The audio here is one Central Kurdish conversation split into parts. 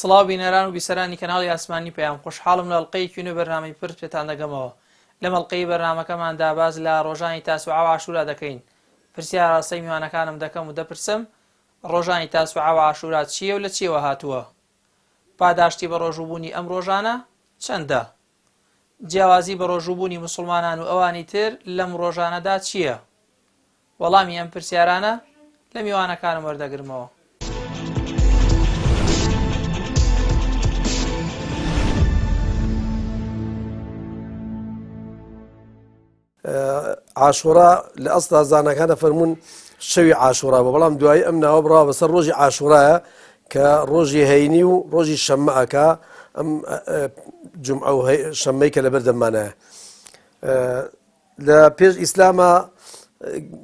سڵاو بینەران و بیسەرانی کەناڵی ئاسمانی پێیان خۆشحاڵم لە ئەڵقەیەکی نوێ بەرنامەی پرس پێتان دەگەمەوە. لەم ئەڵقەی بەرنامەکەماندا باز لە ڕۆژانی تاسوعا و عاشورا دەکەین. پرسیار ڕاستەی میوانەکانم دەکەم و دەپرسم ڕۆژانی تاسوعا و عاشورا چییە و لە چیەوە هاتووە؟ پاداشتی بە ڕۆژووبوونی ئەم ڕۆژانە چەندە؟ جیاوازی بە ڕۆژووبوونی موسڵمانان و ئەوانی تر لەم ڕۆژانەدا چییە؟ وەڵامی ئەم پرسیارانە لە میوانەکانم وەردەگرمەوە. عاشورا لە ئەسڵا زانەکانە فەرموون شەوی عاشورا بە بەڵام دوایی ئەم ناوە بڕاوە بەسەر ڕۆژی عاشورایە کە ڕۆژی هەینی و ڕۆژی شەممەکە ئەم جومعە و شەممەی کە لەبەر دەمانایە. لە پێش ئیسلامە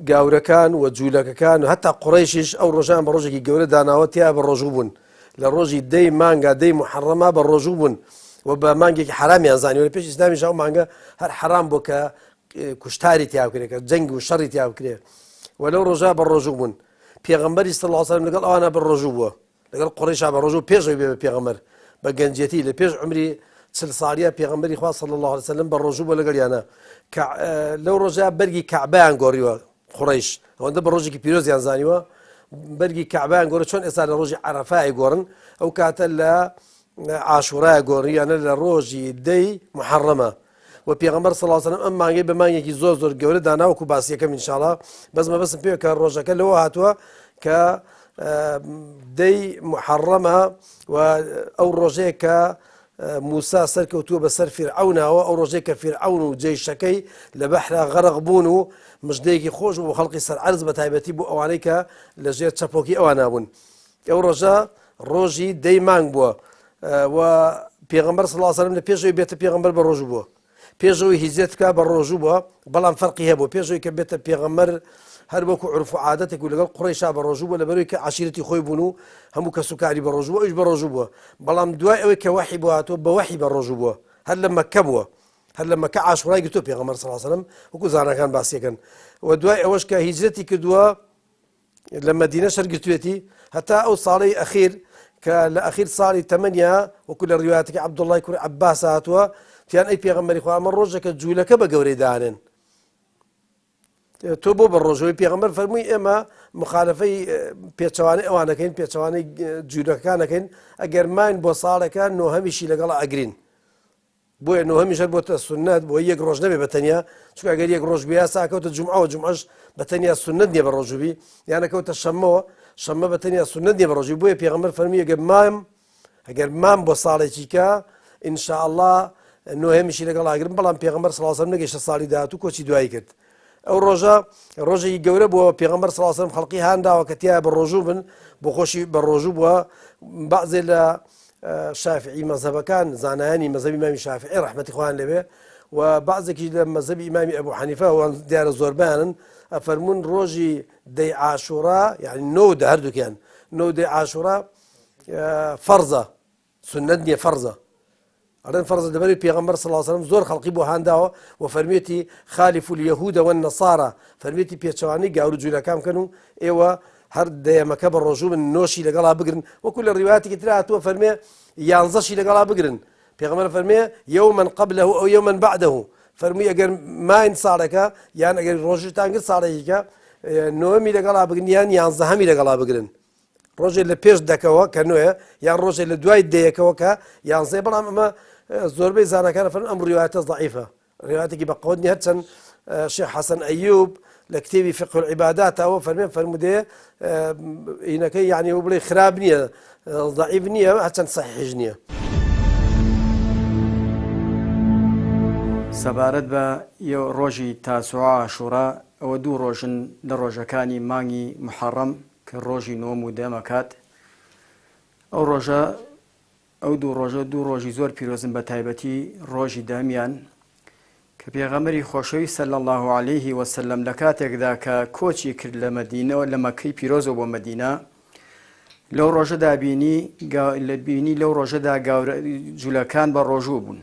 گاورەکان و جوولەکەکان و هەتا قوڕەیشیش ئەو ڕۆژان بە ڕۆژێکی گەورە داناوە تیا بە ڕۆژوو بوون. لە ڕۆژی دەی مانگا دەی محەڕەما بە ڕۆژوو بوون و بە مانگێکی حرامیان زانیوە. لە پێش ئیسلامیش ئەو مانگە هەر حرام بوو کە کوشتاری تیا بکرێت کە جەنگ و شەڕی تیا بکرێت و لەو ڕۆژا بە ڕۆژوو بوون. پێغەمبەری صلی الله علیه و سلم لەگەڵ ئەوانە بە ڕۆژوو بووە، لەگەڵ قوڕیشا بە ڕۆژوو پێشەوەی بێ بە پێغەمبەر بە گەنجەتی لە پێش عمری 40 ساڵیە پێغەمبەری خوا صلی الله علیه و سلم بە ڕۆژوو بووە لەگەڵیانە. لەو ڕۆژا بەرگی کەعبەیان گۆڕیوە قوڕیش، ئەوەندە بە ڕۆژێکی پیرۆزیان زانیوە بەرگی کەعبەیان گۆڕی، چۆن ئێستا لە ڕۆژی عەرەفای گۆڕن ئەو کاتە لە عاشورای گۆڕیانە لە ڕۆژی دەی محەڕەمە. و پێغەمبەر صلی الله علیه و سلم ئەم مانگەی بە مانگێکی زۆر گەورە داناوەکو باسیەکەم ئینشاءڵڵا بەسمە بەسم پێوە کە ڕۆژەکە لەوە هاتووە کە دەی محەڕەمە و ئەو ڕۆژەیە کە موسا سەرکەوتووە بەسەر فیرعەونەوە، ئەو ڕۆژەیە کە فیرعەون و جەیشەکەی لە بەحرا غەرق بوون و مژدەیەکی خۆش بۆ خەڵقی سەرعەرز بە تایبەتی بۆ ئەوانەی کە لە ژێر چەپۆکی ئەوان نابوون. ئەو ڕۆژە ڕۆژی دەی مانگ بووە و پێغەمبەر صلی الله علیه و سلم لە پێشەوەی بێتە پێغەمبەر بە ڕۆژوو بووە، پێشەوەی هیجرەت بکا بە ڕۆژوو بووە، بەڵام فەرقی هەبوو. پێشەوەی کە بێتە پێغەمبەر هەر وەکو عورف و عادەتێک و لەگەڵ قوڕیشا بە ڕۆژوو بووە لەبەرەوەی کە عەشیرەتی خۆی بوون و هەموو کە سوکاری بە ڕۆژوو بووە، ئەویش بە ڕۆژوو بووە. بەڵام دوای ئەوەی کە وەحی بۆ هاتووە بە وەحی بە ڕۆژوو بووە، هەر لە مەککە بووە، هەر لە مەککە عاشورای گرتووە پێغەمبەر صلی الله علیه و سلم وەکو زانەکان باسیەکەن. و دوای ئەوەش کە هیجرەتی کردووە لە مەدینە شەرگرتوێتی هەتا ئەو ساڵی ئەخیر کە لە ئەخیر ساڵی تەمەنیا وەکو لە ڕیوایەتەکەی عەبدوڵڵای کوڕی عەباس هاتووە تیان ئەی پێغەمبەری خوا ئەمە ڕۆژێکە جوولەکە بە گەورەی دانێن تۆ بۆ بە ڕۆژەوەی پێغەمبەر فەرمووی ئێمە مخالفەی پێچەوانەی ئەوانەکەین، پێچەوانەی جوولەکەکانەکەین ئەگەر ماین بۆ ساڵەکان نۆهەمیشی لەگەڵ ئەگرین. بۆیە نۆهەمیش هەر بۆتە سونەت بۆ یەک ڕۆژ نەبێ بەتەنیا، چونکە ئەگەر یەک ڕۆژ بیا ساکەوتە جومعەوە جومعەش بەتەنیا سونەت نییە بە ڕۆژووبی، یانەکەوتە شەممەوە شەممە بەتەنیا سونەت نییە بە ڕۆژووی. بۆیە پێغەمبەر فەرمووی ئەگەر مام بۆ ساڵێکی کە ئینشاءڵڵا نۆهەمیشی لەگەڵ ئاگرن. بەڵام پێغەمبەر صلی الله علیه و سلم نەگەیشتە ساڵی داهاتوو کۆچی دوایی کرد. ئەو ڕۆژە ڕۆژێکی گەورە بووە، پێغەمبەر صلی الله علیه و سلم خەڵقی هانداوە کە تیا بە ڕۆژوو بن بۆ خۆشی بە ڕۆژوو بووە. بەعزێ لە شافعی مەذهبەکان زانایانی مەذهبی ئیمامی شافعی ڕەحمەتی خوایان لەبێ و بەعزێکی لە مەذهبی ئیمامی ئەبوو حەنیفە وان دیارە زۆربیانن ئەفەرموون ڕۆژی دەی عاشورا یعنی نۆ دە هەردووکیان نۆ دەی عاشورا فەرزە، سونەت نییە، فەرزە. ئەڵێن فەرزە دەبەری پێغەمبەر صلی الله علیه و سلم زۆر خەڵقی بۆ هانداوە و فەرمێتی خالیفوا اليهود والنصارى، فەرمێتی پێچەوانەی گاور و جوولەکان بکەن و ئێوە هەر دەیەمەکە بە ڕۆژوو بن نۆشی لەگەڵا بگرن. وەکو لە ڕیوایەتێکی تر هاتووە فەرمێ یانزەشی لەگەڵا بگرن. پێغەمبەر فەرمێ یوما قبله ئەو یوما بعده، فەرمووی ئەگەر ماین ساڵێکە یان ئەگەر ڕۆژتان کرد ساڵێکیکە نۆەمی لەگەڵا بگرن یان یانزەهەمی لەگەڵا بگرن. ڕۆژێ لە پێش دەکەوە کە نوێە یان ڕۆژێ لە دوای دەیەکەوە کە یانزەیە. بەڵام ئەمە زۆربەی زانەکانە فەرموون ئەم ڕیوایەتە ضعیفە، ڕیوایەتێکی بەقەوت نییە. هەرچەند شێخ حەسەن ئەیوب لە کتێبی فقه العیباداتەوە فەرمودێ ئینەکەی یعنی بڵێ خراب نییە، ضعیف نییە، هەرچەند صحیحش نییە. سەبارەت بە ڕۆژی تاسوعا عاشورا ئەوە دوو ڕۆژن لە ڕۆژەکانی مانگی محەڕەم کە ڕۆژی نۆم و دەمەکات. ئەو ڕۆژە ئەو دوو ڕۆژی زۆر پیرۆزن بە تایبەتی ڕۆژی دەمیان کە پێغەمبەری خۆشەوی صلی الله علیه و سلم لە کاتێکدا کە کۆچی کرد لە مەدینەوە لە مەککەی پیرۆزەوە بۆ مەدینە لەو ڕۆژەدا بینی لەو ڕۆژەدا جوولەکان بە ڕۆژوو بوون.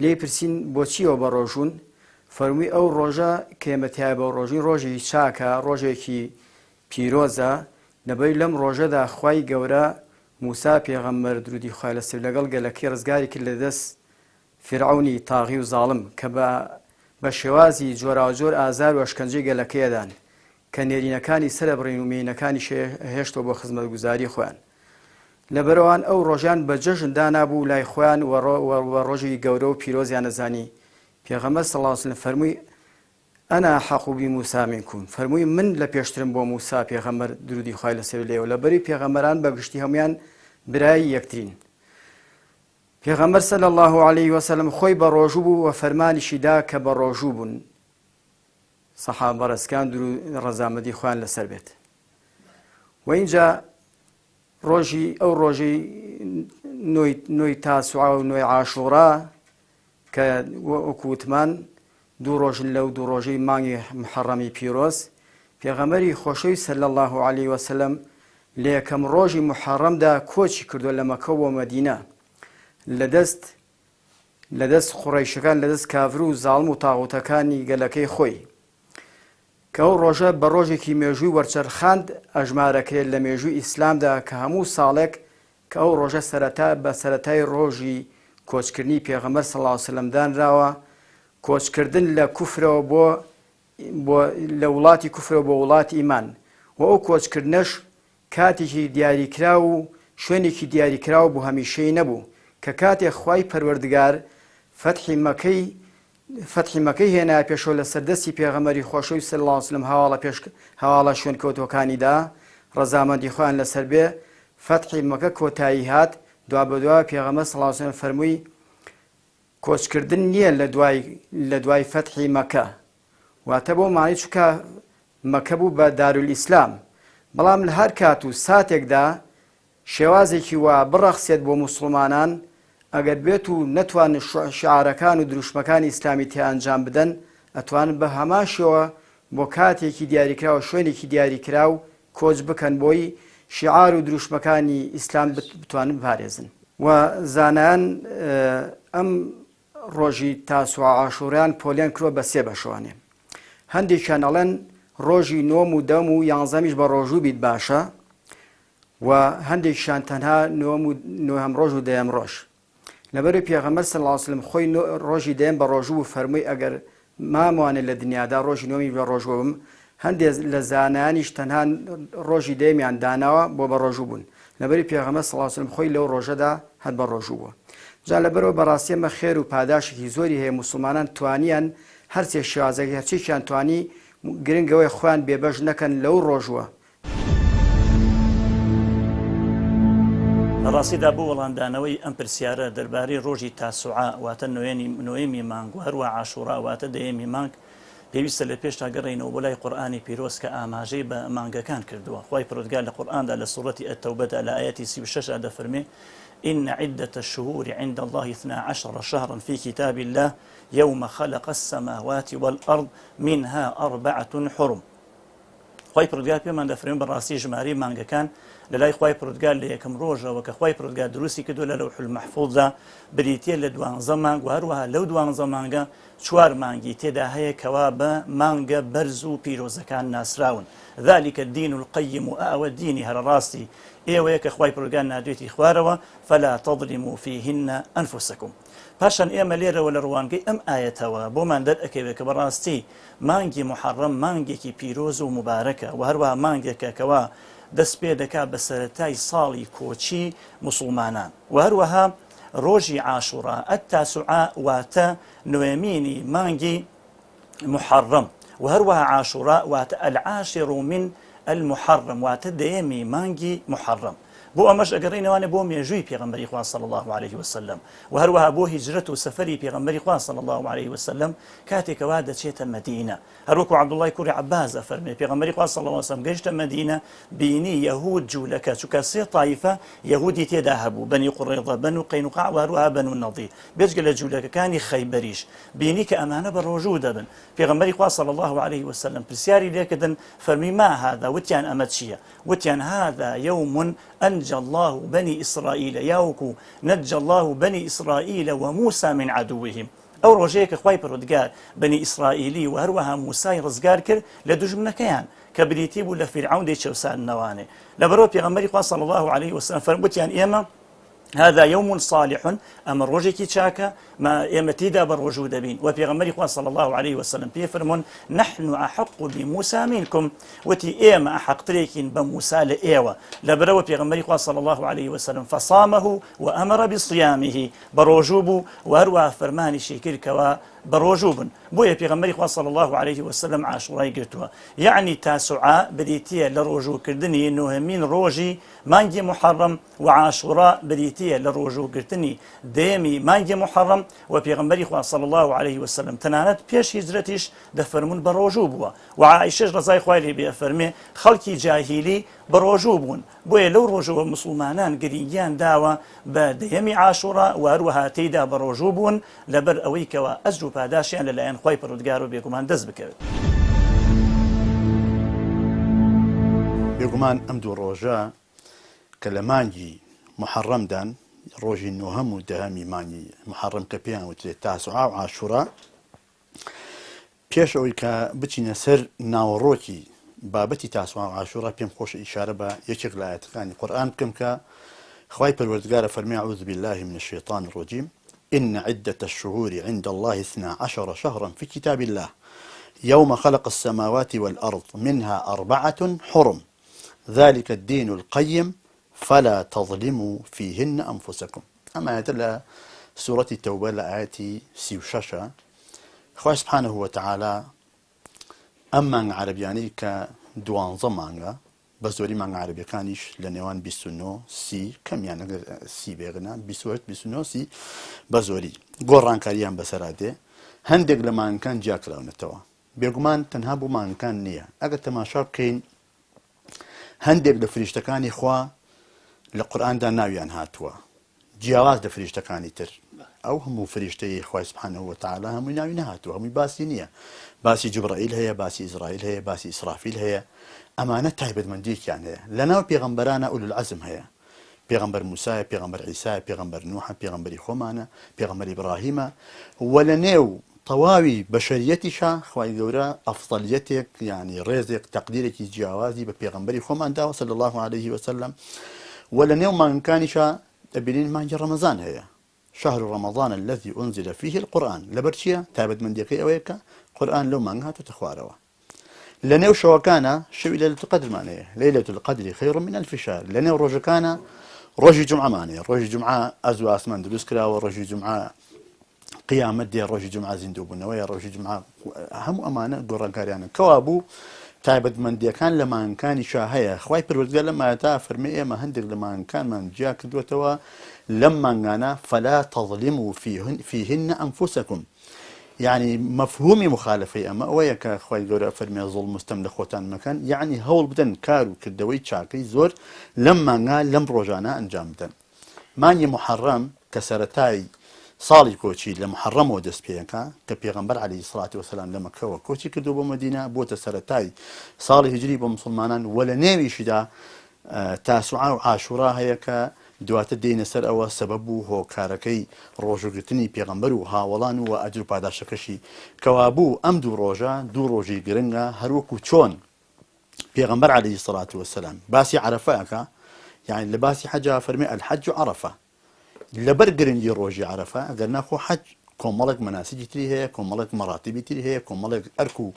لێ پرسین بۆچیەوە بە ڕۆژوون؟ فەرمووی ئەو ڕۆژە کە ئێمەتیای بە ڕۆژین ڕۆژی چاکە، ڕۆژێکی پیرۆزە، لەبەر لەم ڕۆژەدا خوای گەورە موسا پێغەمبەر درودی خوای لەسەر لەگەڵ گەلەکەی ڕزگاری کرد لە دەست فرعونی تاغی و زاڵم کە بە شێوازی جۆراوجۆر ئازار و ئەشکەنجەی گەلەکەیەدان کە نێرینەکانی سرە بڕین و مێینەکانی هێشتەوە بۆ خزمەتگوزاری خۆیان. لەبەرەوەی ئەو ڕۆژیان بە جەژن دانابوو لای خۆیان و ڕۆژی گەورە و پیرۆزیان نەزانی. پێغەمبەر صلی الله علیه و سلم فەرمووی ئەنا حەقو بی موسا منکم، فەرمووی من لە پێشترم بۆ موسا پێغەمبەر درودی خوای لەسەر لێوە، لەبەری پێغەمبەران بەگشتی هەمویان برای یەکترین. پێغەمبەر صلی الله علیه و سلم خۆی بە ڕۆژوو بوو و فەرمانیشی دا کە بە ڕۆژوو بوون. سەحابە ڕەزکان درود ڕەزامەندی خویان لەسەر بێت. و اینجا ئەو ڕۆژی نۆی تاسوعا و نۆی عاشوڕا کە وەکو وتمان دوو ڕۆژن لەو دوو ڕۆژەی مانگی محەڕەمی پیرۆز، پێغەمبەری خۆشەوی صلی الله علیه و سلم لە یەکەم ڕۆژی محەڕەمدا کۆچی کردووە لە مەکە بۆ مەدینە لەدەست قوڕەیشەکان، لەدەست کافر و زاڵم و تاغوتەکانی گەلەکەی خۆی، کە ئەو ڕۆژە بە ڕۆژێکی مێژووی وەرچەرخاند ئەژمارەکرێت لە مێژووی ئیسلامدا کە هەموو ساڵێک کە ئەو ڕۆژە بە سەرەتای ڕۆژی کۆچکردنی پێغەمبەر صلی الله علیه و سلم دانراوە، کۆچکردن لە کوفرەوە لە وڵاتی کوفرەوە بۆ وڵاتی ئیمان. و ئەو کۆچکردنەش کاتێکی دیاریکرا و شوێنێکی دیاریکراوە بۆ هەمیشەی نەبوو کە کاتێک خوای پەروەردگار فەتحی مەکەی هێنا پێشەوە لە سەردەستی پێغەمبەری خۆشەوی صلی الله علیه و سلم هەواڵە شوێن کەوتوەکانیدا ڕەزامەندی خۆیان لەسەر بێ، فەتحی مەکە کۆتایی هات، دوا بە دوا پێغەمبەر صلی الله علیه و سلم فەرمووی کۆچکردن نییە لە دوای فەتحی مەکە، واتە بۆ معنی چونکە مەکە بوو بە دارولئیسلام، بەڵام لە هەر کات و ساتێکدا شێوازێکی وا بڕەخسێت بۆ موسڵمانان ئەگەر بێت و نەتوانن شعارەکان و دروشمەکانی ئیسلامی تێ ئەنجام بدەن، ئەتوانن بە هەماشەوە بۆ کاتێکی دیاریکرا و شوێنێکی دیاریکرا و کۆچ بکەن بۆی شیعار و دروشمەکانی ئیسلام بتوانن بپارێزن. و زانایان ئەم ڕۆژی تاسوعا عاشوڕیان پۆلیان کردووە بە سێ بەشوانێ. هەندێکیان ئەڵێن ڕۆژی نۆم و دەم و یانزەمیش بە ڕۆژوو بیت باشە، و هەندێکیان تەنها نۆهەم ڕۆژ و دەیەم ڕۆژ. لەبەر پێغەمبەر صلی الله علیه و سلم خۆی ڕۆژی دەیەم بە ڕۆژوو فەرمووی ئەگەر ماموانێت لە دنیادا ڕۆژی نۆمی بە ڕۆژوو بم، هەندێک لە زانایانیش تەنها ڕۆژی دەیەمیان داناوە بۆ بە ڕۆژوو بوون. لەبەری پێغەمبەر صلی الله علیه و سلم خۆی لەو ڕۆژەدا هەر بە ڕۆژوو بووە. جا لەبەرەوە بەڕاستی ئەمە خێر و پاداشێکی زۆری هەیە، موسڵمانان توانیان هەرچێ شێوازێکی هەرچێکیان توانی گرنگەوەی خۆیان بێبەش نەکەن لەو ڕۆژوە. ڕاستیدا بۆ وەڵامدانەوەی ئەم پرسیارە دەربارەی ڕۆژی تاسوعا واتە نۆیەمی مانگ و هەروە عاشوڕا واتە دەیەمی مانگ پێویستە لە پێشتا گەڕێینەوە بۆ لای قورئانی پیرۆز کە ئاماژەی بە مانگەکان کردووە. خوای پەروەردگار لە قورئاندا لە سوورەتی ئەتەوبەدا لە ئایەتی 36 دەفەرمێ إن عدة الشهور عند الله 12 شهرا في كتاب الله يوم خلق السماوات والأرض منها 4 حرم. خوای پەروەردگار پێمان دەفەرمێ بەڕاستی ژمارەی مانگەکان لەلای خوای پەروەردگار لە یەکەم ڕۆژەوە کە خوای پەروەردگار دروستی کردووە لە لەوح المەحفوظدا بریتیە لە 12 مانگ و هەروەها لەو 12 مانگە 4 مانگی تێدا هەیە کەوا بە مانگە بەرز و پیرۆزەکان ناسراون. ذلك الدين القيم ئەوە دینی هەرە ڕاستی ئێوەیە کە خوای پەروەردگار نادوێتی خوارەوە فلا تظلموا فيهن أنفسكم. پاشان ئێمە لێرەوە لە ڕوانگەی ئەم ئاەتەوە بۆمان دەرئەکەوێت کە بەڕاستی مانگی محەڕەم مانگێکی پیرۆز و مبارەکە و هەروەها مانگێکە کەوا دەست پێ دەکات بە سەرەتای ساڵی کۆچی موسڵمانان و هەروەها ڕۆژی عاشوڕا ئەتاسوعا واتە نوێمینی مانگی محەڕەم و هەروەها عاشوڕا واتە العاشر من المحەڕەم واتە دەیەمی مانگی محەڕەم. بۆ ئەمەش ئەگەڕێینەوانێ بۆ مێژووی پێغەمبەری خوا صلی الله عليه وسلم و هەروەها بۆ هیجرەت و سەفەری پێغەمبەری خوا صلی الله عليه وسلم کاتێکەوە دەچێتە مەدینە. هەروەکو عەبدوڵڵای کوڕی عەباس ئەفەرمێ پێغەمبەری خوا صلی الله عليه وسلم گەیشتە مەدینە بینی یەهود جوولەکە چونکە سێ تایفە یەهودی تێدا هەبوو، بەنی قوڕەیضە، بەنو قەینوقاع و هەروەها بەنو نەضیر، بێجگە لە جوولەکەکانی خەیبەریش بینی کە ئەمانە بە ڕۆژوو دەبن. پێغەمبەری خوا صلی الله عليه وسلم پرسیاری لێکردن فەرمی ما هذا، وتیان ئەمە چییە؟ وتیان هذا يوم أنجى الله بني إسرائيل ياوكو نجى الله بني إسرائيل وموسى من عدوهم. ئەو ڕۆژەیە کە خوای پەروەردگار بەنی ئیسرائیلی و هەروەها موسای ڕزگار کرد لە دوژمنەکەیان کە بریتی بوو لە فیرعون دەی چەوساننەوانێ لەبەرەوە پێغەمبەری خوا صلی الله عليه وسلم فەرمووتیان ئێمە هذا يوم صالح أما روجك شاكا ما يمتيدا بروجو دبين وبيغمري خواه صلى الله عليه وسلم بيفرمون نحن أحق بموسى منكم وتي إيما أحق تريكين بموسى لإيوة لبرو بيغمري خواه صلى الله عليه وسلم فصامه وأمر بصيامه بروجوب وهروا فرماني شكر كوا بروجوب بويا بيغمري خواه صلى الله عليه وسلم عاشوراي قرتوا يعني تاسعاء بديتيا لروجو كردني إنه من روجي مانجي محرم وعاشوراء بديتيا لروجو قرتني ديمي مانجي محرم وبيغمبري خواه صلى الله عليه وسلم تنانت بيش هجرتش دفرمون بروجو بوا وعائشة رضاي خوالي بيفرمي خلقي جاهلي بروجو بون بويا لو روجو مسلمانان قريجان داوا بديمي عاشوراء وهروها تيدا بروجو بون لبر أويك وأزجو باداشيان للاين خواي پروردگارو بيكمان دز بكوت بێگومان ئەم دوو ڕۆژە کە لە مانگی محەڕەم دان ڕۆژی نۆهەم و دەهەمی مانگی محەڕەم کە پێیان وترێت تاسوعا و عاشوورا پێش ئەوەی کە بچینە سەر ناوەڕۆکی بابەتی تاسوعا و عاشوورا پێم خۆشە ئیشارە بە یەکێک لە ئاەتەکانی قورئان بکەم کە خوای پەروەردگارە فەرمێ أعوذ بالله من الشيطان الرجيم إن عدة الشهور عند الله 12 شهرا في كتاب الله يوم خلق السماوات والأرض منها 4 حرم ذلك الدين القيم فلا تظلموا فيهن أنفسكم أما هذا سورة التوبة لآيات 36 خواه سبحانه وتعالى أما عربياني كدوان زمانغا بزوري مانغا عربي كانش لنوان 29 سي كم يعني سي بيغنا 29 سي بزوري قران كاريان بسراده هندق لما كان جاك لونتوا بيغمان تنهابو ما كان نية أقل تماشا بكين هندق لفريشتكاني خوا لقرآن دا ناويان هاتوا جياواز لفريشتكاني تر أو هم فريشتي خواه سبحانه وتعالى هم ناويان هاتوا هم باسي نية باسي جبرائيل هي باسي إسرائيل هي باسي إسرافيل هي أمانة تايبد من ديك يعني لنا بيغمبرانا أولو العزم هي بيغمبر موسى بيغمبر عيسى بيغمبر نوح بيغمبر خومانا بيغمبر إبراهيم ولنيو طواوي بشريتشا خواهي قورا أفضليتك يعني رزق تقديرك جوازي ببيغمبر خومان داو صلى الله عليه وسلم ولنيو ما كانشا أبنين ما رمضان هي شهر رمضان الذي أنزل فيه القرآن لبرشيا تابد من ديكي أويكا قرآن لو ما هاتو تخواروا لنيو شوكانا شو ليلة القدر معناه ليلة القدر خير من 1000 شهر لنيو روجكانا روجي جمعة معناه روجي جمعة أزوا أسمان دروس كلا وروجي جمعة قيامة دي روجي جمعة زندوب النوية روجي جمعة هم أمانة قران كاريانا كوابو تايبد من دي كان لما كان شاهية خواي پروردگار لما أتا فرمي ما هندق لما كان من جاك دوتوا لما أنا فلا تظلموا فيهن أنفسكم يعني مفهومي مخالفة أما وياك خوي جورا فرمي ظلم مستمد خوتان مكان يعني هول بدن كارو كدوي تشاكي زور لما قال لم رجعنا أنجام بدن ماني محرم كسرتاي صالي كوتشي لمحرم ودس بينكا كبيغمبر عليه الصلاة والسلام لما كوا كوتشي كدو بمدينة بوت سرتاي صالي هجري بمسلمانان ولا نيوي شدا تاسوعا وعاشورا هيك دوات الدين سر أو سببه هو كاركي روجو قتني بيغمبر وهاولان وأجر بعد شكشي كوابو أم دو روجا دو روجي قرنغا هروكو تشون بيغمبر عليه الصلاة والسلام باسي عرفاك يعني لباسي حاجة فرمي الحج عرفة لبرقرن دي روجي عرفة قلنا خو حج كون ملك مناسج تري هي كون ملك مراتب تري هي كون ملك أركو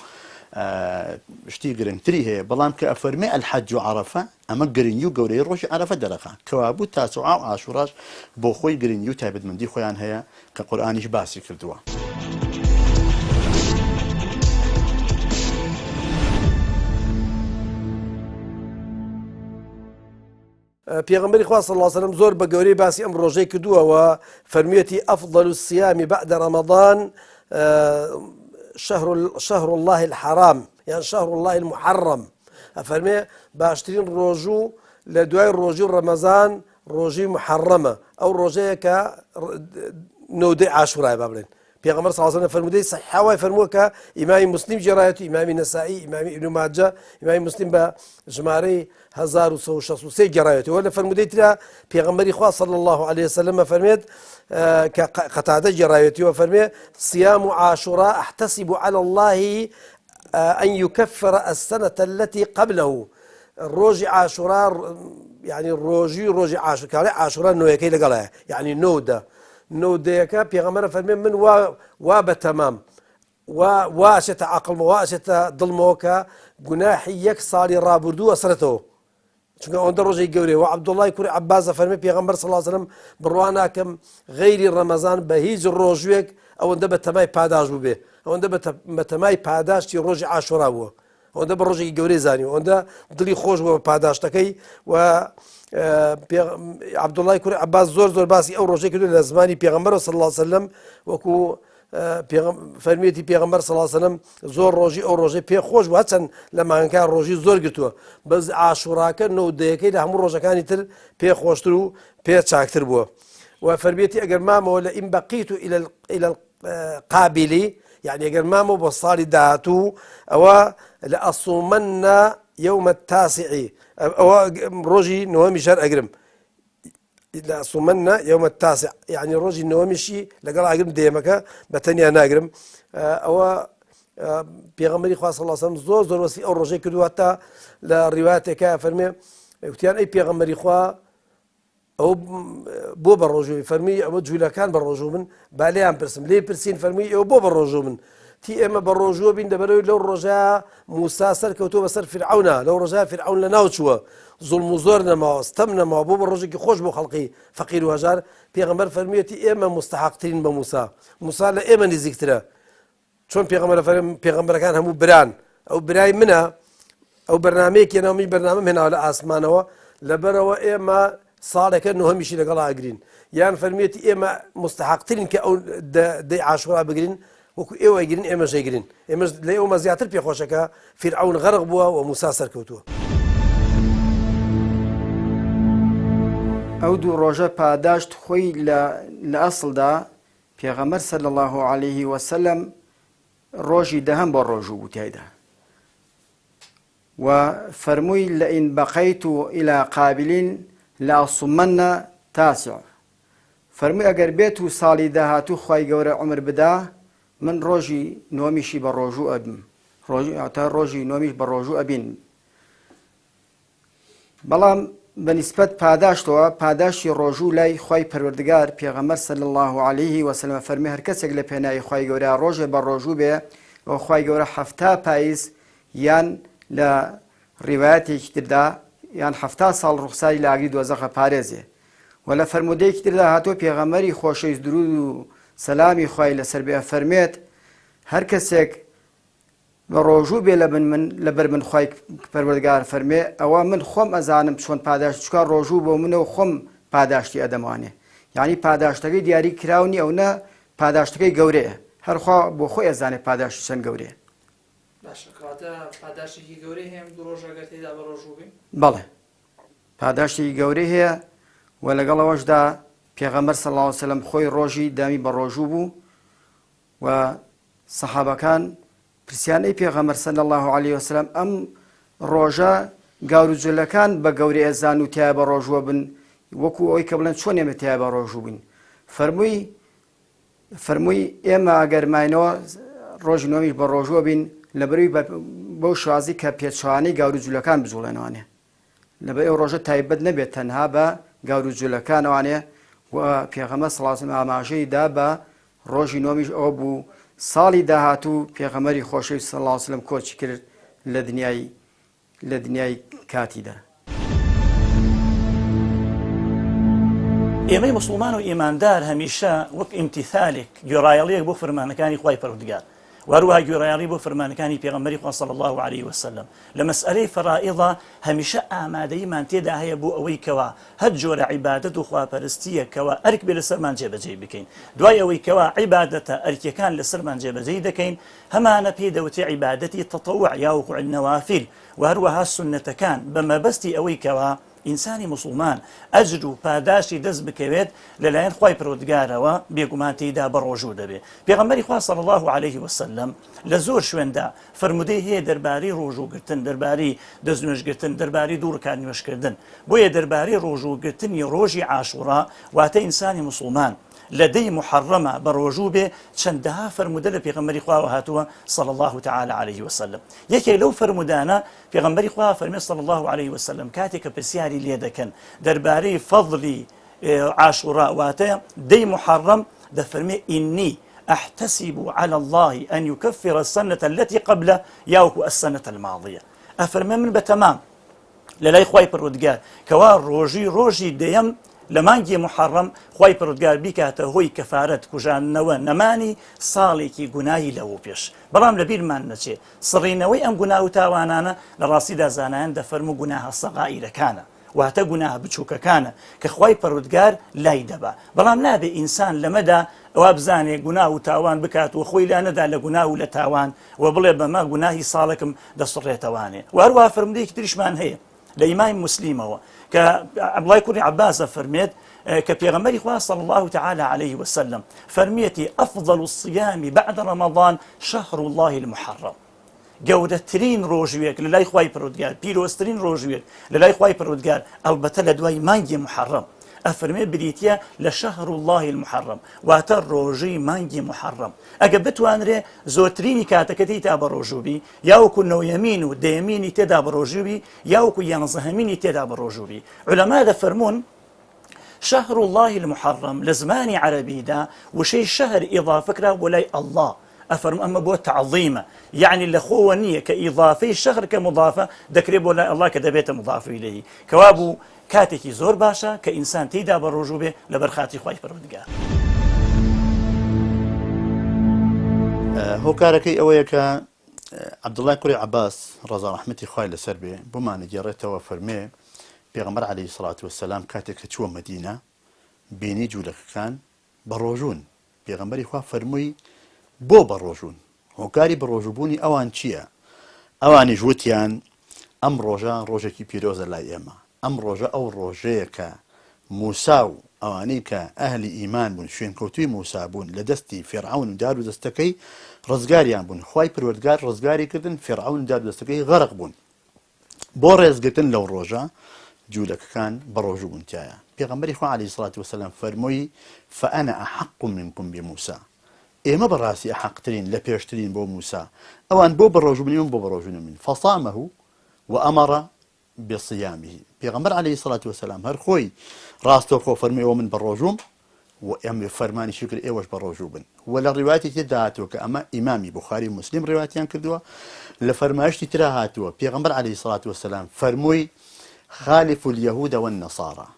شتي قرن تري هي بلام كأفرمي الحج عرفة أما قرن يو قوري روجي عرفة درخة كوابو تاسوعا وعاشوراش بو خوي قرن يو تابد من دي خويان هي كقرآنيش باسي كردوا پیغمبری خواه صلی الله عليه وسلم زور بقوري باسي أم روجي كدوه وفرميتي أفضل الصيام بعد رمضان شهر الله الحرام يعني شهر الله المحرم فرمي باشترين روجو لدواء روجي رمضان روجي محرمة أو روجي كا نودي عاشوراء بابلين پێغەمبەر صلی الله علیه و سلم فرمودەی صحیحەوە فەرمووە کە ئیمامی مسلم جێڕایەتی ئیمامی نەسائی ئیمامی ئیبن ماجە ئیمامی مسلم بە ژمارەی 1163 گەڕایەتی وە لە فەرمودەی ترا پێغەمبەری خوا صلی الله عليه وسلم فەرمێت کە قەتادە گێڕایەتیەوە فەرمێ صيام عاشوراء احتسب على الله أن يكفر السنة التي قبله ڕۆژی عاشورا يعني ڕۆژی عاشورا عاشورا نوێەکەی لەگەڵایە يعني نودەیەکە پێغەمبەر فەرمێ من وا بە تەمام واشێتە عەقڵمەوە واشێتە دڵمەوە کە گوناحی یەک ساڵی ڕابردووە سەرەتەوە چونکە ئەوەندە ڕۆژێک گەورەیە و عەبدوڵڵای کوڕی عەباسە فەرمێ پێغەمبەر صلی الله علیه وسلم بڕوا ناکەم غەیری ڕەمەزان بە هیچ ڕۆژوێک ئەوەندە بە تەمای پاداش بوو بێ ئەوەندە بە تەمای پاداشتی ڕۆژی عاشورا بووە ئەوەندە بە ڕۆژێکی گەورەی زانی ئەوەندە دڵی خۆش بووە بە پاداشتەکەی و عەبدوڵڵای کوڕی عەباس زۆر باسی ئەو ڕۆژەی کردو لە زمانی پێغەمبەرەوە صلی الله علیه وسلم وەکو فەرمیێتی پێغەمبەر صلی الله علیه وسلم زۆر ڕۆژی ئەو ڕۆژەی پێ خۆش بوو هەچەند لە مانگەکان ڕۆژی زۆر گرتووە بەس عاشوراکە نەودەیەکەی لە هەموو ڕۆژەکانی تر پێ خۆشتر و پێ چاکتر بووە و فەرمیێتی ئەگەر مامەوە لە ئین بەقیت إلى القابلی يعني ئەگەر مامەوە بۆ ساڵی داهاتوو ئەوە لە ئەسوومەنە يوم التاسع ئەوە ڕۆژی نۆهەمی شەر ئەگرم لا صومنا يوم التاسع يعني روجي نومشي لقال أقرم ديمك بتنيا ناقرم أو بيغمري خاص الله صلى الله عليه وسلم وسي أو روجي كدو حتى لرواياتك فرمي وتيان أي بيغمري خوا أو بو بالرجوع فرمي أو جولا كان بالرجوع من بالي أم برسم ليه برسين فرمي أو بو بالرجوع من تي إما بالرجوع بين دبلوي لو رجاء موسى سر كوتو بسر فرعون لو رجاء فرعون لناوتشوا ظلم زورنا ما استمنا ما بو بالرجل خوش بو خلقي فقير وهجار بيغمبر فرميتي إما مستحقين بموسى موسى لا إما نزيكترا شلون بيغمبر كان همو بران أو براي منها أو برنامج كنا مش برنامج هنا على أسمانه لبروا إما صار كأنه هم يشيل قلا أجرين يعني فرميتي إما مستحقين كأو دي عاشوراء بجرين وكو إيوه يجرين إما جيجرين إما ليه ما زياتر بيخوشك فرعون غرق بوا وموسى سركوتوا ئەو دوو ڕۆژە پاداشت خۆی لە ئەسڵدا پێغەمبەر صلی الله عليه وسلم ڕۆژی دەهەم بۆ ڕۆژوو بوو تایدا و فەرمووی لئین بەقەیت إلى قابلین لأصومن تاسع فەرمووی ئەگەر بێت و ساڵی داهاتوو خوای گەورە عومر بدا من ڕۆژی نۆمیشی بە ڕۆژوو ئەبم تا ڕۆژی نۆمیش بە ڕۆژوو ئەبین بەڵام بنسبت پاداشتەوە پاداشتی ڕۆژوو لای خوای پەروەردگار پێغەمبەر صلی الله عليه وسلم فەرمی هەر کەسێک لە پێناوی خوای گەورە ڕۆژێ بە ڕۆژوو بێ و خوای گەورە 7 پاییز یان لە ڕیوایەتێکی تردا یان 7 ساڵ ڕوخساری لە ئاگری دۆزەخە پارێزێ و لە فەرمودەیەکی تردا هاتۆ پێغەمبەری خۆشەویست درود و سەلامی خوای لەسەر بێ فەرمێت هەر کەسێک بە ڕۆژوو بێ لەبەر من خوای پەروەردگار فەرمێ ئەوە من خۆم ئەزانم چۆن پاداشت چکار ڕۆژوو بۆ منەوە خۆم پاداشتی ئەدەمانێ یعنی پاداشتەکەی دیاری کراونی ئەو نە پاداشتەکەی گەورەیە هەرخوا بۆ خۆی ئەزانێت پاداشتی چەند گەورەیە پاداشتێکی گەورەی هەیە دوو ڕۆژەگەر تێدا بە ڕۆژوو بین بەڵێ پاداشتێکی گەورەی هەیە و لەگەڵەوەشدا پێغەمبەر صلی الله علیه وسلم خۆی ڕۆژی دامی بە ڕۆژوو بوو و سەحابەکان پرسیانەی پێغەمبەر صلی الله عليه وسلم ئەم ڕۆژە گاور و جلەکان بە گەورەی ئەزان و تیا بە ڕۆژوە بن وەکو ئەوەی کە بڵێن چۆن ئێمە تیا بە ڕۆژوو بین فەرمووی ئێمە ئەگەر ماینەوە ڕۆژی نۆمیش بە ڕۆژوە بین لەبەروی بەو شوازی کە پێچوانەی گاور و جولەکان بجوڵێنەوانێ لەبەر ئەو ڕۆژە تایبەت نەبێت تەنها بە گاور و جولەکانەوانێ و پێغەمبەر صلی الله علیه وسلم ئاماژەی دا بە ڕۆژی نۆمیش ئەوە بوو ساڵی داهاتوو پێغەمبەری خۆشەویست صلی الله علیه وسلم کۆچی کرد لە دنیای کاتیدا ئێمەی مسلمان و ئیماندار هەمیشە وەک ئیمتیثالێک گوێڕایەڵیەک بۆ فەرمانەکانی خوای پەروەردگار وهروها گوێڕایەڵی بۆ فەرمانەکانی پێغەمبەری خوا صلی الله عليه وسلم لە مەسئلەی فەرائیضە هەمیشە ئامادەییمان تێدا هەیە بۆ ئەوەی کەوا هەر جۆرە عیبادەت و خواپەرستیە کەوا ئەرک بێ لەسەرمان جێبەجێ بکەین دوای ئەوەی کەوا عیبادەتە ئەرکیەکان لەسەرمان جێبەجێ دەکەین هەمانە پێی دەوتێ عیبادەتی تەطەوع یا وقوع النەوافل و هەروەها سونەتەکان بە مەبەستی ئەوەی کەوا ئینسانی مسلمان ئەجر و پاداشی دەست بکەوێت لەلایەن خوای پەروەردگارەوە بێگومان تێیدا بەڕۆژوو دەبێت. پێغەمبەری خوا صلی الله عليه وسلم لە زۆر شوێندا فرمودەی هەیە دەربارەی ڕۆژووگرتن، دەربارەی دەستنوێژگرتن، دەربارەی دوو ڕکات نوێژکردن. بۆیە دەربارەی ڕۆژووگرتنی ڕۆژی عاشوڕا واتە ئینسانی مسلمان لە دەی محەڕەمە بە ڕۆژوو بێ چەندەها فرمودە لە پێغەمبەری خواوە هاتووە صلی الله تعالی عليه وسلم. یەکێک لەو فرمودانە پێغەمبەری خوا فەرمێ صلی الله عليه وسلم کاتێک کە پرسیاری لێ دەکەن دەربارەی فەضلی عاشوڕا واتە دەی محەڕەم دەفەرمێ ئینی أحتسب على الله أن يكفر السنة التي قبله ياوكو السنة الماضية. أفرمي من بتمام لەلای خوای پەروەردگار کەوا ڕۆژی دەیەم لە مانگی محەڕەم خوای پەروەردگار بیکاتە هۆی کەفارەت کوژانەوە نەمانی ساڵێکی گوناهی لەوە پێش. بەڵام لە بیرمان نەچێ سڕینەوەی ئەم گوناه و تاوانانە لە ڕاستیدا زانایان دەفەرموو گوناهە سەغائیرەکانە، واتە گوناهە بچووکەکانە کە خوای پەروەردگار لای دەبا. بەڵام نابێ ئینسان لەمەدا ئەوە بزانێ گوناه و تاوان بکات و خۆی لا نەدا لە گوناه و لە تاوان و بڵێ بەمە گوناهی ساڵێکم دەسڕێتەوانێ. و هەروەها فەرمودەیەکی تریشمان هەیە لە ئیمامی موسلیمەوە کە عەبدوڵای کوڕی عەباسە فەرمێت کە پێغەمبەری خوا صلی الله تعالی عليه وسلم فەرمیەتی ئەفضل الصیام بعد رمضان شهر الله المحرم. گەورەترین ڕۆژوێک لە لای خوای پەروەردگار، پیرۆزترین ڕۆژوێک لە لای خوای پەروەردگار ئەلبەتە لە دوای مانگی محەڕەم ئەفەرمێ بریتە لە شەهر الله المحرم واتە ڕۆژەی مانگی محەڕەم. ئەگە بتوانرێ زۆرترینی کاتەکەتی تا بە ڕۆژوبی یاوەکو نەوەیەمین و دەیەمینی تێدا بە ڕۆژوبی یاوەکو یانزەهەمینی تێدا بە ڕۆژوبی. عولەما دەفەرمون شهر الله المحرم لە زمانی عەرەبیدا وشەی شەهر ئیضافەکرا بۆ لای ئەڵڵا. ئەفەرمو ئەمە بۆ تعظیمە، یعنی لە خۆوە نییە کە ئیضافەی شەهر کە مضافە دەکرێت بۆ لای ئەڵڵا کە دەبێتە مضافە ئیلەیهی. کەوا بوو کاتێکی زۆر باشە کە ئینسان تێیدا بە ڕۆژوو بێ لە بەرخاتی خوای پەروەردگار. هۆکارەکەی ئەوەیە کە عەبدوڵای کوڕی عەباس ڕەزا ڕەحمەتی خوای لەسەر بێ بمانەگێڕێتەوە فەرمێ پێغەمبەر عەلەیهی سەڵات وەسەلام کاتێک کە چووە مەدینە بینی جوولەکەکان بە ڕۆژوون. پێغەمبەری خوا فەرمووی بۆ بە ڕۆژوون، هۆکاری بە ڕۆژوبوونی ئەوان چییە؟ ئەوانیش وتیان ئەم ڕۆژە ڕۆژێکی پیرۆزە لای ئێمە، ئەم ڕۆژە ئەو ڕۆژەیە کە موسا و ئەوانەی کە ئەهلی ئیمان بوون شوێنکەوتووی موسا بوون لە دەستی فێرعەون و دار و دەستەکەی ڕزگاریان بوون، خوای پەروەردگار ڕزگاری کردن، فێرعەون و دار و دەستەکەی غەرق بوون. بۆ ڕێزگرتن لەو ڕۆژە جوولەکەکان بە ڕۆژوو بوون تایە. پێغەمبەری خوا عەلەیهی سەڵات وەسەلام فەرمووی فەئەنە ئەحەقو منکم بموسا، ئێمە بەڕاستی ئەحەقترین لە پێشترین بۆ موسا، ئەوان بۆ بە ڕۆژوبوونی من بۆ بە ڕۆژوونی من. فەصامەه وأمر بصيامه. پێغەمبەر عەلەیهی سەڵات وەسەلام هەر خۆی ڕاستەوخۆ فەرمووی ئەوە من بە ڕۆژووم و ئەم فەرمانیشی کرد ئێوەش بە ڕۆژوو بن. و لە ڕیواەتی تێدا هاتووە کە ئەمە ئیمامی بوخاری و موسلیم ڕیواتیان کردووە، لە فەرمایشتی ترا هاتووە پێغەمبەر عەلەیهی سەڵات وەسەلام فەرمووی خالف اليهود والنصارى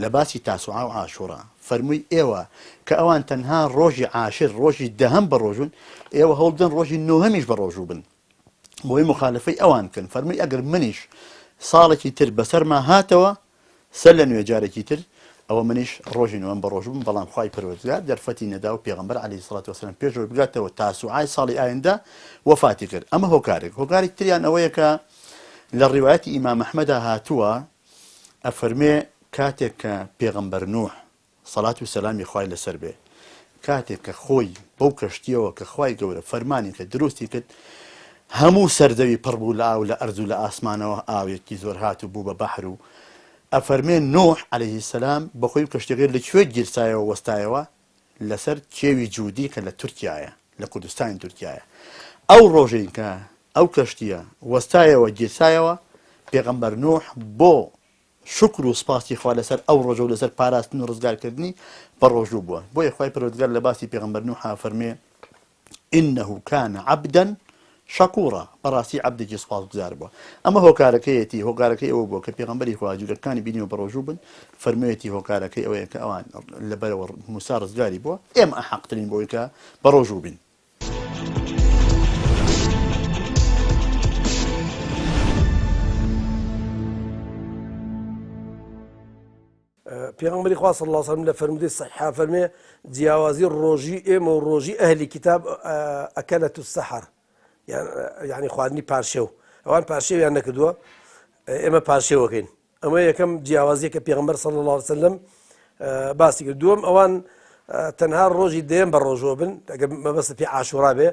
لە باسی تاسوعا و عاشوڕا فەرمووی ئێوە کە ئەوان تەنها ڕۆژی عاشر ڕۆژی دەهەم بە ڕۆژون ئێوە هەوڵ بدەن ڕۆژی نۆهەمیش بە ڕۆژوو بن بۆی مخالفەی ئەوان کەن. فەرمووی ئەگەر منیش ساڵێکی تر بەسەرما هاتەوە سەر لە نوێ جارێکی تر ئەوە منیش ڕۆژی نوێم بە ڕۆژوو بم، بەڵام خوای پەروەردگار دەرفەتی نەدا و پێغەمبەر عەلەیهی سەڵات وەسەلام پێشەوە بگاتەوە تاسوعای ساڵی ئایندا وەفاتی کرد. ئەمە هۆکارێک تریان ئەوەیە کە لە ڕیواەتی ئیمام ئەحمەدا هاتووە ئەفەرمێ کاتێک کە پێغەمبەر نوح سەڵات و سەلامی خوای لەسەر بێ کاتێک کە خۆی بەو کەشتیەوە کە خوای گەورە فەرمانی کە دروستی کرد هەموو سەردەوی پڕ بوو لە ئاو لە ئەرز و لە ئاسمانەوە ئاوێکی زۆر هات و بوو بە بەحر و ئەفەرمێ نوح عەلەیهی سەلام بەخۆی کەشتەکەی لەکوێ گیرسایەوە وەستایەوە لەسەر کێوی جوودی کە لە تورکیایە لە کوردستانی تورکیایە. ئەو ڕۆژەی کە ئەو کەشتیە وەستایەوە گیرسایەوە پێغەمبەر نوح بۆ شکر و سپاسی خوا لەسەر ئەو ڕۆژە و لەسەر پاراستن و ڕزگارکردنی بە ڕۆژوو بووە. بۆیە خوای پەروەردگار لە باسی پێغەمبەر نوح فەرمێ إنه كان عبدا شەکوڕە، بەڕاستی عەبدێکی سوپاسگوزار بووە. ئەمە هۆکارەکەی ئەوە بووە کە پێغەمبەری خوا جوولەکانی بینیوە بە ڕۆژوو بن، فەرموویەتی هۆکارەکەی ئەوەیە کە ئەوان لەبەرەوە موسا ڕزگاری بووە ئێمە ئەحەقترین بۆی کە بە ڕۆژوو بین. پێغەمبەری خوا صلی الله علیه و سلم لە فەرمودەی صحیحا فەرمێ جیاوازی ڕۆژی ئێمە و ڕۆژی ئەهلی کتاب ئەکەلەت السەحەر، یعنی خواردنی پاشێو، ئەوان پاشێویان نەکردووە ئێمە پاشێوەکەین، ئەمە یەکەم جیاوازیە کە پێغەمبەر صلی الله عليه وسلم باسی کرد. دووەم ئەوان تەنها ڕۆژی دێم بە ڕۆژۆ بن ئەگەر مەبەستە پێ عاشورا بێ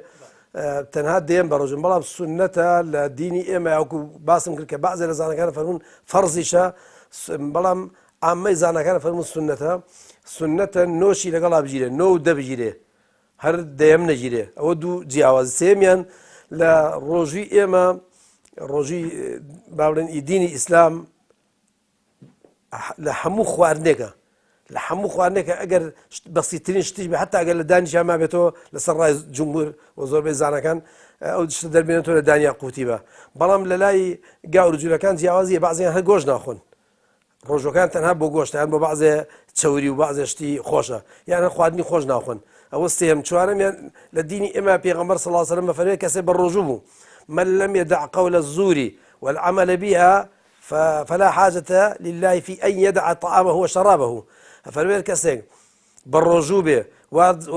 تەنها دێم بە ڕۆژن، بەڵام سنەتە لە دینی ئێمە یاوەکو باسم کرد کە بەعزێ لە زانەکانە فەرموون فەرزیشە، بەڵام عامەی زانەکانە فەرموون سنەتە نۆشی لەگەڵا بگیرێ، نۆ و دەبگیرێ، هەر دەیەم نەگیرێ. ئەوە دوو جیاواز. سێمیان لە ڕۆژوی ئێمە ڕۆژی باڵێن دینی ئیسلام لە هەموو خواردنێکە لە هەموو خواردنێکە ئەگەر بەسیترین شتیش بێ حتا ئەگەر لە دانیشان ما بێتەوە لەسەر ڕای جمهور و زۆربەی زانەکان ئەو شتە دەربێنێتەوە لە دانیا قوتی بە، بەڵام لە لای گاورجولەکان جیاوازیە، بەعزیان هەر گۆشت ناخۆن، ڕۆژەکان تەنها بۆ گۆشتیان بۆ بەعزێ چەوری و بەعزێ شتی خۆشە، یان هەر خواردنی خۆش ناخۆن. ئەوە سێم. چوارەمیان لە دینی ئێمە پێغەمبەر صلی الله عليه وسلم فەرمووی کەسێ بە ڕۆژوو بوو من لم يدع قول الزور والعمل بها فلا حاجة لله في أن يدع طعامه وشرابه. فەرمووی کەسێک بە ڕۆژوو بێ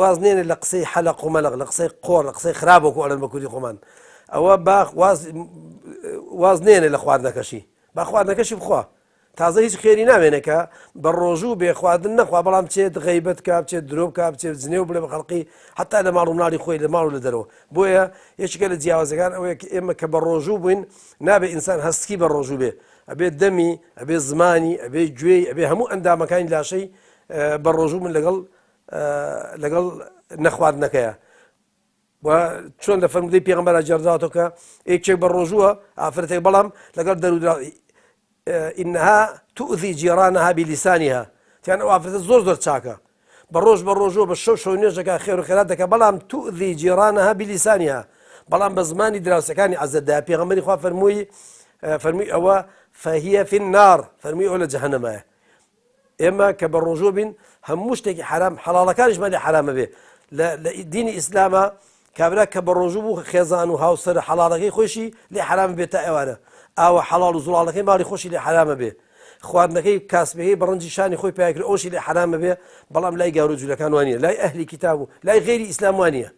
واز نێنێ لە قسەی حەلق و مەلق، لە قسەی قۆڕ، لە قسەی خراپۆکو ئەڵێن بە کوردی خۆمان، ئەوە واز نێنێ لە خواردنەکەشی، با خواردنەکەشی بخوا، تازە هیچ خێری نامێنێ کە بە ڕۆژوو بێ خواردن نەخوا، بەڵام بچێت غەیبەت کا، بچێت درۆ بکە، بچێت جنێ و بڵێ بە خەڵقی حتا لە ماڵ و مناڵی خۆی لە ماڵ و لە دەرەوە. بۆیە یەکێکە لە جیاوازەکان ئەوەیە کە ئێمە کە بە ڕۆژوو بووین نابێ ئینسان هەستکی بە ڕۆژوو بێ، ئەبێ دەمی، ئەبێ زمانی، ئەبێ گوێی، ئەبێ هەموو ئەندامەکانی لاشەی بە ڕۆژوو من لەگەڵ نەخواردنەکەیە. چۆن لە فەرمودەی پێغەمبەر جێڕداوەتەوە کە یەکێک بە ڕۆژووە ئافرەتێک، بەڵام لەگەڵ دەرودرا إنها تؤذي جيرانها بلسانها، يعني ئەو ئافرەتە زۆر چاکە، بە ڕۆژوە بە شەو نوێژەکە خێر و خێرات دەکە، بەڵام تؤذي جيرانها بلسانها، بەڵام بە زمانی دراوسەکانی عەزەتدا. پێغەمبەری خوا فەرمووی ئەوە فهي في النار، فەرمووی ئەو لە جەهەنەمایە. ئێمە کە بە ڕۆژوو بین هەموو شتێکی حرام حەڵاڵەکانیشمان لێ حرامە بێ. لە دینی ئیسلامە کابرا کە بە ڕۆژوو بوو خێزان و هاوسەر حەڵاڵەکەی خۆشی لێ حرامە بێت تا ئێوارە، ئاوە حەڵاڵ و زوڵاڵەکەی ماڵی خۆشی لێ حرامە بێ، خواردنەکەی کاسبەکەی بە ڕەنجی شانی خۆی پیاکرد ئەوشی لێ حرامە بێ، بەڵام لای گاورجولەکان وانە، لای ئەهلی کتاب و لای غێری ئیسلام وانە.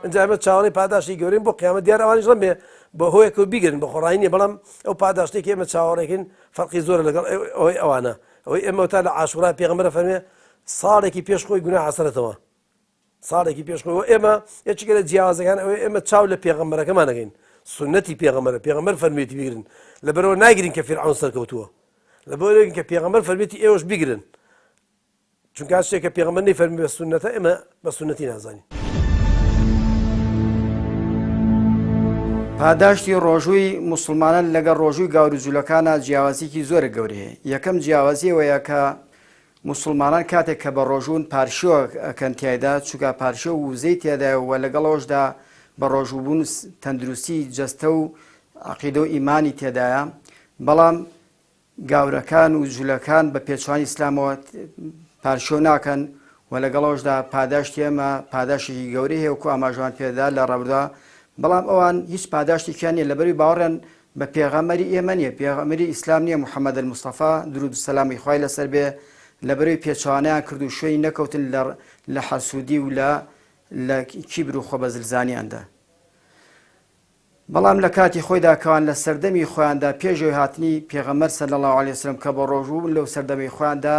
ئەنجا ئێمە چاوەڕێی پاداشتی گەورەین بۆ قیامەت دیار ئەوانیش ڕەن بێ بە هۆیەکە بگرن بە خۆڕایی نیە، بەڵام ئەو پاداشتێکی ئێمە چاوەڕێکین فەرقی زۆرە لەگەڵ ئەوەی ئەوانە. ئەوەی ئێمە تا لە عاشورا پێغەمبەر فەرمێ ساڵێکی پێش خۆی گوناه حەسەرەتەوە، ساڵێکی پێش خۆی. ئێمە یەکێکە لە جیاوازەکان ئەوەی ئێمە چاو لە پێغەمبەرەکەمان نەکەین، سنەتی پێغەمبەر فەرموویەتی بگرن، لەبەرەوە ناگرین کە فیرعون سەرکەوتووە، لەبەرەوە کە پێغەمبەر فەرموویەتی ئێوەش بگرن، چونکە شتێک کە پێغەمبەر نەیفەرمووی بە سنەتە ئێمە بە سنەتی نازانین. پاداشتی ڕۆژووی موسڵمانان لەگەڵ ڕۆژووی گاورجولەکانە جیاوازیکی زۆرە گەورەیە. یەکەم جیاوازی ئەوەیە کە موسڵمانان کاتێک کە بە ڕۆژوون پارشۆ ئەکەن تایدا، چونکە پارشۆ و وزەی تێدایەوە لەگەڵەوەشدا بە ڕۆژووبوون تەندروستی جەستە و عەقیدە و ئیمانی تێدایە، بەڵام گاورەکان و جولەکان بە پێچوانی ئیسلامەوە پارشۆ ناکەن و لەگەڵەوەشدا پاداشتی ئێمە پاداشتێکی گەورەی هەیە وەکو ئاماژەوان پێدا لە ڕابردووە، بەڵام ئەوان هیچ پاداشتێکیان نیە لەبەری باوەڕیان بە پێغەمبەری ئێمە نییە، پێغەمبەری ئیسلام نییە محەممەد الموستەفا درود و سەلامی خوای لەسەر بێ، لەبەرەوەی پێچوانیان کرد و شوێی نەکەوتن لە حەسوودی و لە کیبر و خۆبەزلزانیاندا. بەڵام لە کاتی خۆیدا کەوان لە سەردەمی خۆیاندا پێشەوەی هاتنی پێغەمبەر صلی الله علیه وسلم کە بە ڕۆژوو لەو سەردەمی خۆیاندا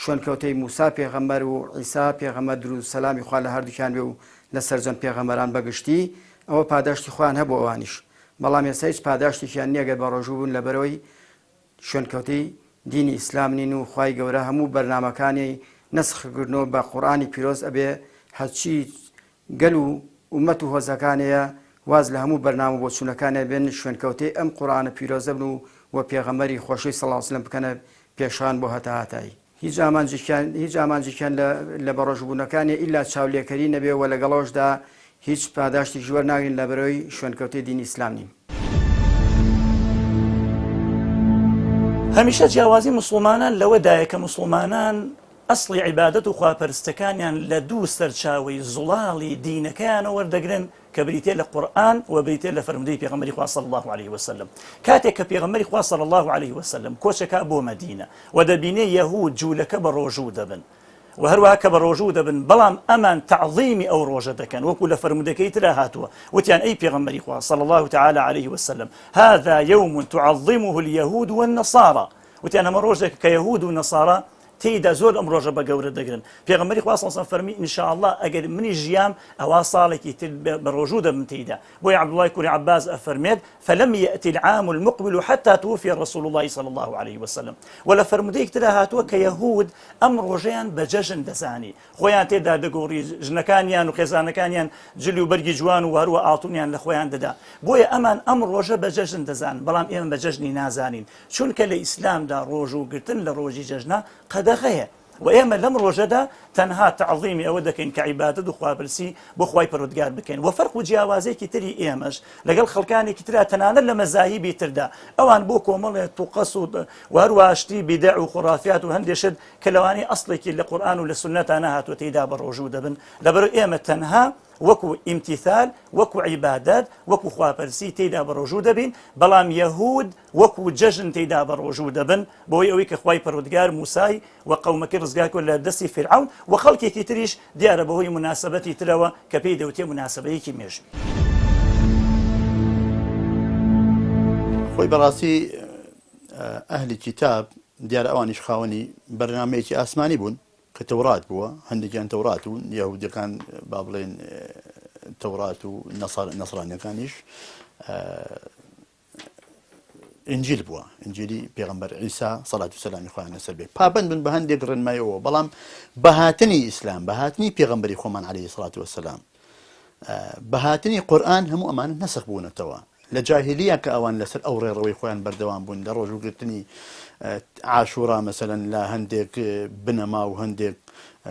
شوێنکەوتەی موسا پێغەمبەر و عیسا پێغەمبەر درود و سەلامی خوا لە هەردووکیان بێ و لە سەرجەم پێغەمبەران بەگشتی ئەوە پاداشتی خۆیان هەبوو ئەوانیش، بەڵام ئێستا هیچ پاداشتێکیان نییە گەر بە ڕۆژوو بوون لەبەرەوەی شوێنکەوتەی دینی ئیسلام نین و خوای گەورە هەموو بەرنامەکانی نەسخکردنەوە بە قورئانی پیرۆز ئەبێ هەرچی گەل و ئومەت و هۆزەکانەیە واز لە هەموو بەرنامە بۆ چوونەکانە بێن شوێنکەوتەی ئەم قورئانە پیرۆزە بن و پێغەمبەری خۆشەوی صلی الله علیه وسلم بکەنە پێشان بۆ هەتا هاتایی. هیچ ئامانجێکیان لە بەڕۆژبوونەکانی ئیلا چاولێکەری نەبێ و لەگەڵەوەشدا هیچ پاداشتی ژوەر ناگرین لەبەرەوەی شوێنکەوتەی دینی ئیسلام نین. هەمیشە جیاوازی موسڵمانان لەوەدایە کە موسڵمانان ئەسڵی عیبادەت و خواپەرستەکانیان لە دوو سەرچاوەی زوڵاڵی دینەکەیانەوە وەردەگرن کە بریتێ لە قورئان و بریتێ لە فەرمودەی پێغەمبەری خوا صلی الله علیه وسلم. کاتێک کە پێغەمبەری خوا صلی الله علیه وسلم کۆچەکە بۆ مەدینە و دەبینێ یەهود جوولەکە بە ڕۆژوو دەبن وهروها کە بە ڕۆژوو دەبن بەڵام ئەمان تعظیمی ئەو ڕۆژە دەکەن وەکو لە فەرمودەکەی ترا هاتووە وتیان ئەی پێغەمبەری خوا صلى الله تعالى عليه وسلم هذا يوم تعظمه اليهود والنصارى وتیان ئەمە ڕۆژێک کە یەهود و نەسارا تێیدا زۆر ئەم ڕۆژە بە گەورە دەگرن پێغەمبەری خوا صلی الله علیه و سلم فەرمی ئینشاءالله ئەگەر منی ژیام ئەوا ساڵێکی تر بە ڕۆژوو دەبم تێیدا بۆیە عەبدوڵای کوڕی عەباس ئەفەرمێت فلم يأتي العام المقبل حتى توفي رسول الله صلى الله عليه وسلم ولا فرمودەیەک ترا هاتووە کە یەهود ئەم ڕۆژەیان بە جەژن دەزانی خۆیان تێدا دەگۆڕی ژنەکانیان و خێزانەکانیان جلی و بەرگی جوان و هەروە ئاڵتونیان لە خۆیان دەدا بۆیە ئەمان ئەم ڕۆژە بە جەژن دەزان بەڵام ئێمە بە جەژنی نازانین چونکە لە ئیسلامدا ڕۆژ و گرتن لە ڕۆژی جەژنە قەدەغەیە وإما لم رجدا تنها تعظيمي أو دكين كعبادة وخوابرسي بخواي برودجار بكين وفرق جوازي كتري إيمش لقال خلكاني كتري تنانا لما زاهي تردا أوان بوكو مل تقصد وهرواشتي بدع وخرافات وهندشد كلواني أصلك للقرآن وللسنة أنا هات وتيدا بالرجودة بن لبر إيمة تنها وكو امتثال وكو عبادات وكو خوابرسي تيدا بروجود بن بلام يهود وكو ججن تيدا بروجود بن بوي اويك خواي برودگار موسى وقومك رزقاك ولا دسي فرعون وخلقي كتريش ديار بوي مناسبتي تلوى كبيدة وتي مناسبة كميش خوي براسي أهل الكتاب ديار أوانيش خاوني برنامج آسماني بون كتوراة بوا هندي كان توراة يهودي كان بابلين توراة نصراني كانش إنجيل بوا إنجيلي بيغمبر عيسى صلاة والسلام إخواننا سلبي بابن بن بهندي قرن ما يو بلام بهاتني إسلام بهاتني بيغمبر إخوان عليه الصلاة والسلام بهاتني قرآن هم أمان نسخ بونا توا لجاهلية كأوان لسر أوري روي إخوان بردوان بون لروجو قلتني عاشورا مثلا لا هندك بنما وهندك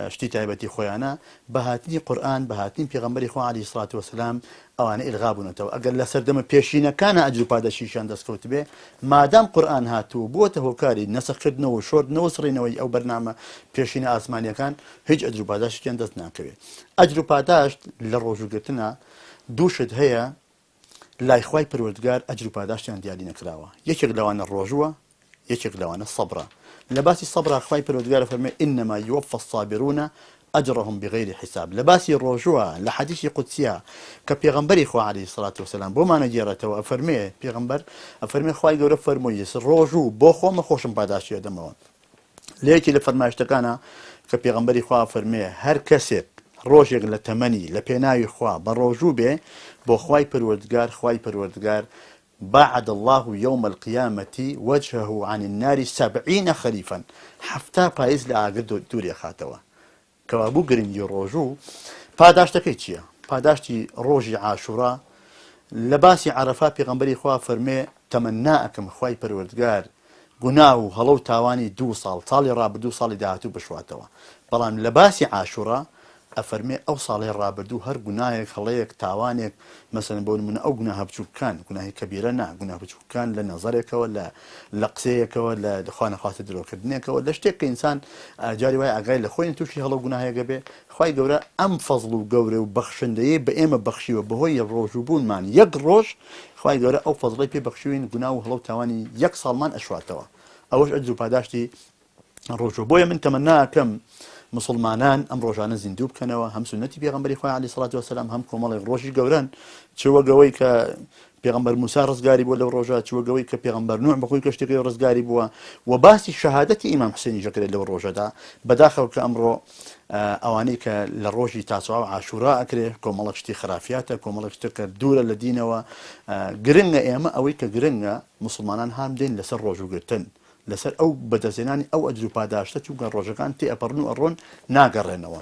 شتي تايبتي خويانا بهاتني قرآن بهاتني بيغمبري خو عليه الصلاة والسلام أواني إلغابنا تو أقل لسردم بيشينا كان أجل بعد شيشان دسكوت به ما دام قرآن هاتو بوته كاري نسخ كدنا وشورد نوصرينا أو برنامج بيشينا آسمانيا كان هيج أجل بعد شيشان دسنا كبي أجل بعد للرجوع قلتنا دوشت هي لا إخوي بروردگار أجل بعد شيشان ديالنا كلاوا يشغل لوان الرجوع يشغل لوان الصبر لباسي الصبر أخوي بروردگار فرمي إنما يوفى الصابرون أجرهم بغير حساب لباسي الرجوع لحديث قدسيها كبيغمبر إخوة عليه الصلاة والسلام بوما نجيرته وأفرمي بيغمبر أفرمي إخوة يقول فرمي الرجوع بوخو ما خوشم بعداش يدموا ليش اللي فرماش تكانا كبيغمبر إخوة أفرمي هر كسر روجي لتمني لبيناي إخوة بالرجوع به بوخواي بروردگار خواي بروردگار بعد الله يوم القيامة وجهه عن النار 70 خريفا حفتا بايز لأقد دوري خاتوا كوابو قرين يروجو پاداشتكي چيا پاداشتي روجي عاشوراء لباسي عرفا پیغمبري خواه فرمي تمناكم خواي پروردگار قناو هلو تاواني 2 صالي راب 2 صالي داهتو بشواتوا بلان لباسي عاشوراء أفرمي أو صالح رابردو هر جنايك خليك تاوانك مثلا بقول من أو جناه بشوكان جناه كبيرة نا جناه بشوكان لنظرك ولا لقسيك ولا دخان خاص دروك ابنك ولا اشتكي إنسان جاري ويا عقيل لخوين توشي هلو جناه جبه خوي جورا أم فضلوا جورا وبخشن ده بإما بخشي وبهوي الروجبون مان يقروش خوي جورا أو فضلي ببخشوين جناه هلو تاواني يكسر من أشواتوا أوش أجرب هداشتي الروجبويا من تمناه كم مسلمانان أم روجانا زندوب كانوا هم سنتي بيغمبر إخوان عليه الصلاة والسلام هم كمال روجي جوران شو جوي ك بيغمبر موسى رزقاري ولا روجات شو جوي ك بيغمبر نوح بقول كشتكي رزقاري بوا وباسي شهادتي إمام حسين جكر اللي الروجة بداخل كأمره أوانيك للروجي تاسع عاشوراء كره كمال كشتي خرافياته كمال كشتكر دولة الذين وقرنا إما أويك قرنا مسلمانان هم دين لسر روجو قرتن لسر أو بدزناني أو أجرو باداشتا چونکە ڕۆژەکان تێ ئەپەڕن و ئەڕۆن ناگەڕێنەوە